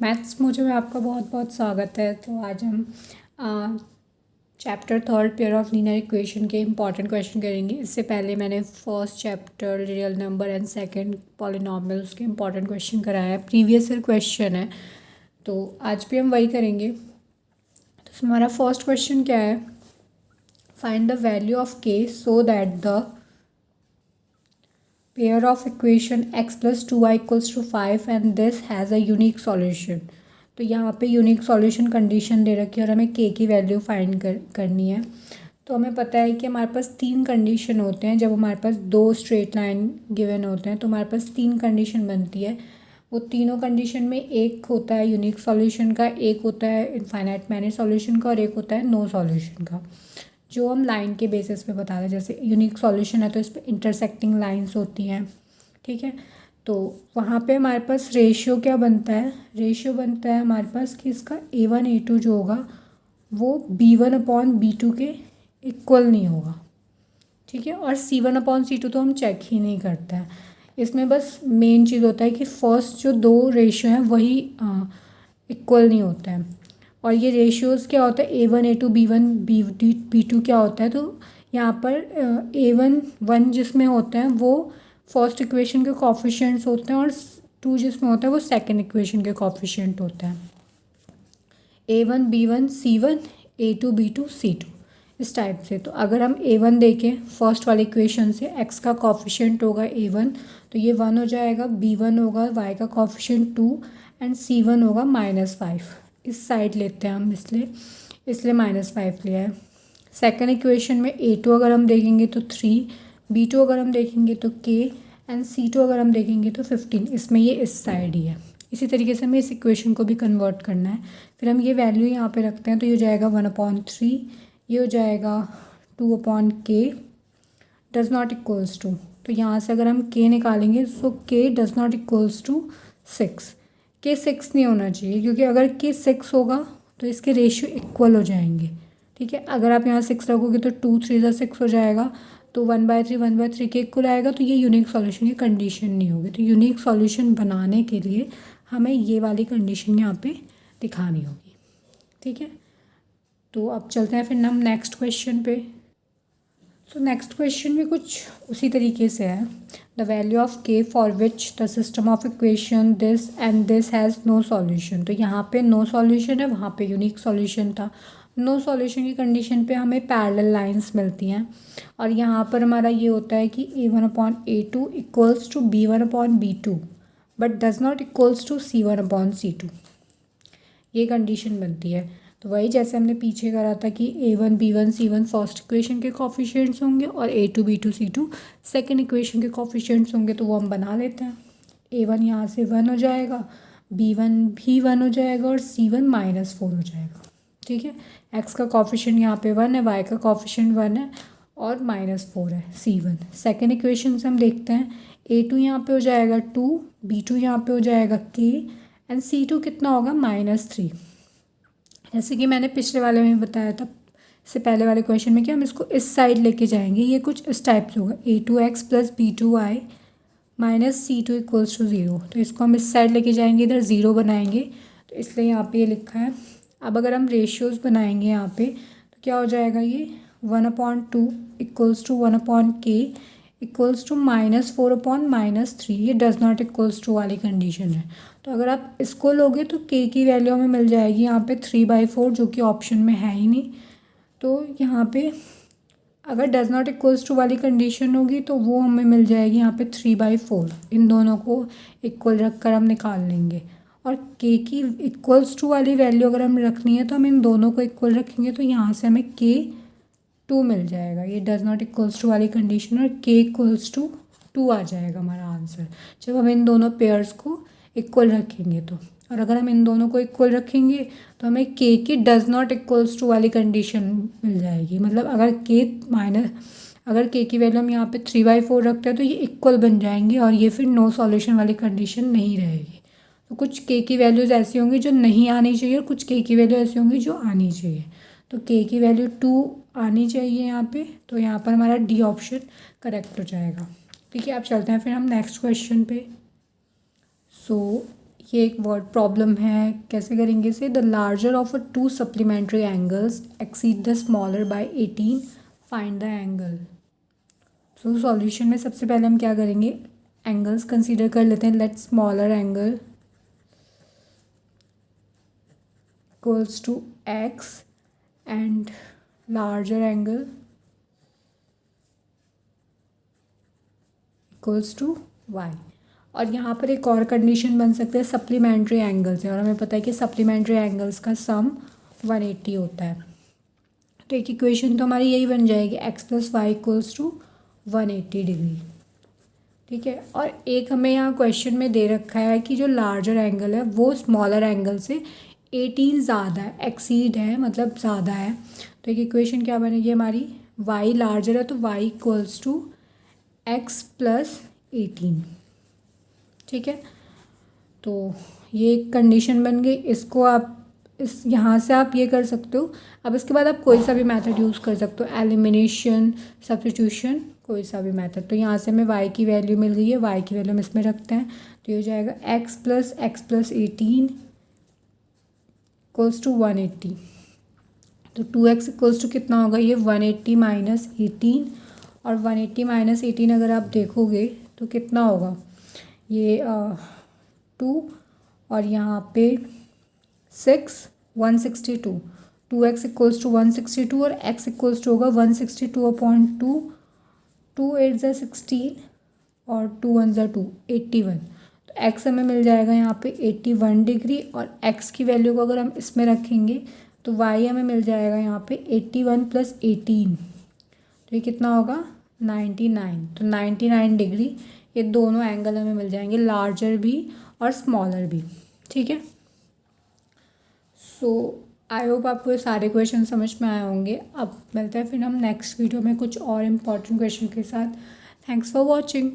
Maths मुझे में आपका बहुत बहुत स्वागत है। तो आज हम chapter third pair of linear equation के इम्पॉर्टेंट क्वेश्चन करेंगे। इससे पहले मैंने first chapter real number and second polynomials के इम्पॉर्टेंट क्वेश्चन कराया है, प्रीवियस ईयर क्वेश्चन है, तो आज भी हम वही करेंगे। तो इसमें हमारा फर्स्ट क्वेश्चन क्या है, फाइंड द वैल्यू ऑफ के so that the pair of equation x plus 2y equals to 5 and this has a unique solution. तो यहाँ पे यूनिक सॉल्यूशन कंडीशन दे रखी है और हमें k की वैल्यू फाइंड करनी है। तो हमें पता है कि हमारे पास तीन कंडीशन होते हैं। जब हमारे पास दो स्ट्रेट लाइन गिवन होते हैं तो हमारे पास तीन कंडीशन बनती है। वो तीनों कंडीशन में एक होता है यूनिक सॉल्यूशन का, एक होता है इनफाइनाइट मैनी सॉल्यूशन का और एक होता है नो सॉल्यूशन का, जो हम लाइन के बेसिस पे बता रहे हैं। जैसे यूनिक सॉल्यूशन है तो इस पर इंटरसेक्टिंग लाइंस होती हैं, ठीक है। तो वहाँ पे हमारे पास रेशियो क्या बनता है, रेशियो बनता है हमारे पास कि इसका A1 A2 जो होगा वो B1 अपॉन B2 के इक्वल नहीं होगा, ठीक है। और C1 अपॉन C2 तो हम चेक ही नहीं करते हैं। इसमें बस मेन चीज़ होता है कि फर्स्ट जो दो रेशियो हैं वही इक्वल नहीं होता है। और ये रेशियोज़ क्या होता है, A1 A2 B1 B2 क्या होता है। तो यहाँ पर A1 1 जिसमें होता है वो फर्स्ट इक्वेशन के कोफिशिएंट्स होते हैं और 2 जिसमें होता है वो सेकंड इक्वेशन के कोफिशिएंट होते हैं। A1 B1 C1 A2 B2 C2 इस टाइप से। तो अगर हम A1 देखें फर्स्ट वाली इक्वेशन से, x का कोफिशिएंट होगा A1 तो ये 1 हो जाएगा, B1 होगा y का कोफिशिएंट 2 एंड C1 होगा -5। इस साइड लेते हैं हम, इसलिए -5 लिया है। सेकंड इक्वेशन में A2 अगर हम देखेंगे तो 3, B2 अगर हम देखेंगे तो k एंड C2 अगर हम देखेंगे तो 15। इसमें ये इस साइड ही है। इसी तरीके से हमें इस इक्वेशन को भी कन्वर्ट करना है। फिर हम ये वैल्यू यहाँ पे रखते हैं तो ये हो जाएगा 1/3, ये हो जाएगा 2/k does not equals to. तो यहाँ से अगर हम k निकालेंगे तो k does not equals to 6। k 6 नहीं होना चाहिए, क्योंकि अगर k 6 होगा तो इसके रेशियो इक्वल हो जाएंगे, ठीक है। अगर आप यहाँ 6 रखोगे तो 2 3 6 हो जाएगा, तो 1/3 के इक्वल आएगा। तो ये यूनिक सॉल्यूशन की कंडीशन नहीं होगी। तो यूनिक सॉल्यूशन बनाने के लिए हमें ये वाली कंडीशन यहाँ पे दिखानी होगी, ठीक है। तो अब चलते हैं फिर हम नेक्स्ट क्वेश्चन पे। तो नेक्स्ट क्वेश्चन भी कुछ उसी तरीके से है। The value of k for which the system of equation this and this has no solution. तो यहाँ पे नो सॉल्यूशन है, वहाँ पे यूनिक सॉल्यूशन था। नो सॉल्यूशन की कंडीशन पे हमें पैरेलल लाइंस मिलती हैं और यहाँ पर हमारा ये होता है कि A1/A2 equals to B1/B2 but does not equals to C1/C2। ये कंडीशन बनती है। तो वही जैसे हमने पीछे करा था कि A1 B1 C1 first equation के कोफिशिएंट्स होंगे और A2 B2 C2 second equation के कोफिशिएंट्स होंगे। तो वो हम बना लेते हैं। A1 यहाँ से 1 हो जाएगा, B1 भी 1 हो जाएगा और C1 -4 हो जाएगा, ठीक है। x का कोफिशिएंट यहाँ पे 1 है, y का कोफिशिएंट 1 है और -4 है C1। सेकेंड इक्वेशन से हम देखते हैं A2 यहाँ पे हो जाएगा 2, B2 यहाँ पे हो जाएगा k एंड C2 कितना होगा -3। जैसे कि मैंने पिछले वाले में बताया था, इससे पहले वाले क्वेश्चन में कि हम इसको इस साइड लेके जाएंगे। ये कुछ इस टाइप से होगा, A2x plus B2y minus C2 equals to 0। तो इसको हम इस साइड लेके जाएंगे, इधर 0 बनाएंगे, तो इसलिए यहाँ पे ये लिखा है। अब अगर हम रेशियोज़ बनाएंगे यहाँ पे तो क्या हो जाएगा, ये 1/2 equals to 1/k equals to -4/-3। ये डज़ नॉट इक्वल्स टू वाली कंडीशन है। तो अगर आप इसको लोगे तो k की वैल्यू हमें मिल जाएगी यहाँ पे 3/4, जो कि ऑप्शन में है ही नहीं। तो यहाँ पे अगर डज़ नॉट इक्वल्स टू वाली कंडीशन होगी तो वो हमें मिल जाएगी यहाँ पे 3/4। इन दोनों को इक्वल रख कर हम निकाल लेंगे। और k की इक्वल्स टू वाली वैल्यू अगर हमें रखनी है तो हम इन दोनों को इक्वल रखेंगे, तो यहाँ से हमें k 2 मिल जाएगा। ये डज़ नॉट इक्वल्स टू वाली कंडीशन और k इक्वल्स टू 2 आ जाएगा हमारा आंसर, जब हम इन दोनों पेयर्स को इक्वल रखेंगे तो। और अगर हम इन दोनों को इक्वल रखेंगे तो हमें k की डज़ नॉट इक्वल्स टू वाली कंडीशन मिल जाएगी। मतलब अगर k की वैल्यू हम यहाँ पे 3/4 रखते हैं तो ये इक्वल बन जाएंगे और ये फिर नो सॉल्यूशन वाली कंडीशन नहीं रहेगी। तो कुछ k की वैल्यूज़ ऐसी होंगी जो नहीं आनी चाहिए और कुछ k की वैल्यू ऐसी होंगी जो आनी चाहिए। तो k की वैल्यू 2 आनी चाहिए यहाँ पे, तो यहाँ पर हमारा डी ऑप्शन करेक्ट हो जाएगा, ठीक है। अब चलते हैं फिर हम नेक्स्ट क्वेश्चन पे। सो ये एक वर्ड प्रॉब्लम है, कैसे करेंगे इसे। The larger of a to supplementary angles exceed the smaller by 18, find the angle. So solution में सबसे पहले हम क्या करेंगे, एंगल्स कंसीडर कर लेते हैं। Let smaller angle equals to x and larger angle equals to y. और यहाँ पर एक और कंडीशन बन सकते हैं सप्लीमेंट्री एंगल्स है, और हमें पता है कि सप्लीमेंट्री एंगल्स का सम 180 होता है। तो एक इक्वेशन तो हमारी यही बन जाएगी, x plus y equals to 180 degree. ठीक है, और एक हमें यहाँ क्वेश्चन में दे रखा है कि जो लार्जर एंगल है वो स्मॉलर एंगल से 18 ज़्यादा है, एक्सीड है मतलब ज़्यादा है। तो एक इक्वेशन क्या बनेगी हमारी, वाई लार्जर है तो y equals to x plus 18। ठीक है, तो ये एक कंडीशन बन गई। इसको आप इस यहाँ से आप ये कर सकते हो। अब इसके बाद आप कोई सा भी मेथड यूज़ कर सकते हो, एलिमिनेशन, सब्स्टिट्यूशन, कोई सा भी मेथड। तो यहाँ से हमें y की वैल्यू मिल गई है, y की वैल्यू हम इसमें रखते हैं, तो ये हो जाएगा x प्लस 18 इक्वल्स टू 180। तो 2x इक्वल्स टू कितना होगा, ये 180 माइनस 18, और 180 माइनस 18 अगर आप देखोगे तो कितना होगा, ये 2 और यहाँ पे 6, 162। 2x इक्वल्स टू 162 और x इक्वल्स टू होगा 162/2, 2 8 ज़ा 16 और 2 1 ज़ा 2, 81। तो x हमें मिल जाएगा यहाँ पे 81 डिग्री, और x की वैल्यू को अगर हम इसमें रखेंगे तो y हमें मिल जाएगा यहाँ पे 81 प्लस 18, तो ये कितना होगा 99। तो 99 डिग्री ये दोनों एंगल हमें मिल जाएंगे, लार्जर भी और स्मॉलर भी। ठीक है, सो आई होप आपको ये सारे क्वेश्चन समझ में आए होंगे। अब मिलते हैं फिर हम नेक्स्ट वीडियो में कुछ और इम्पॉर्टेंट क्वेश्चन के साथ। Thanks for watching.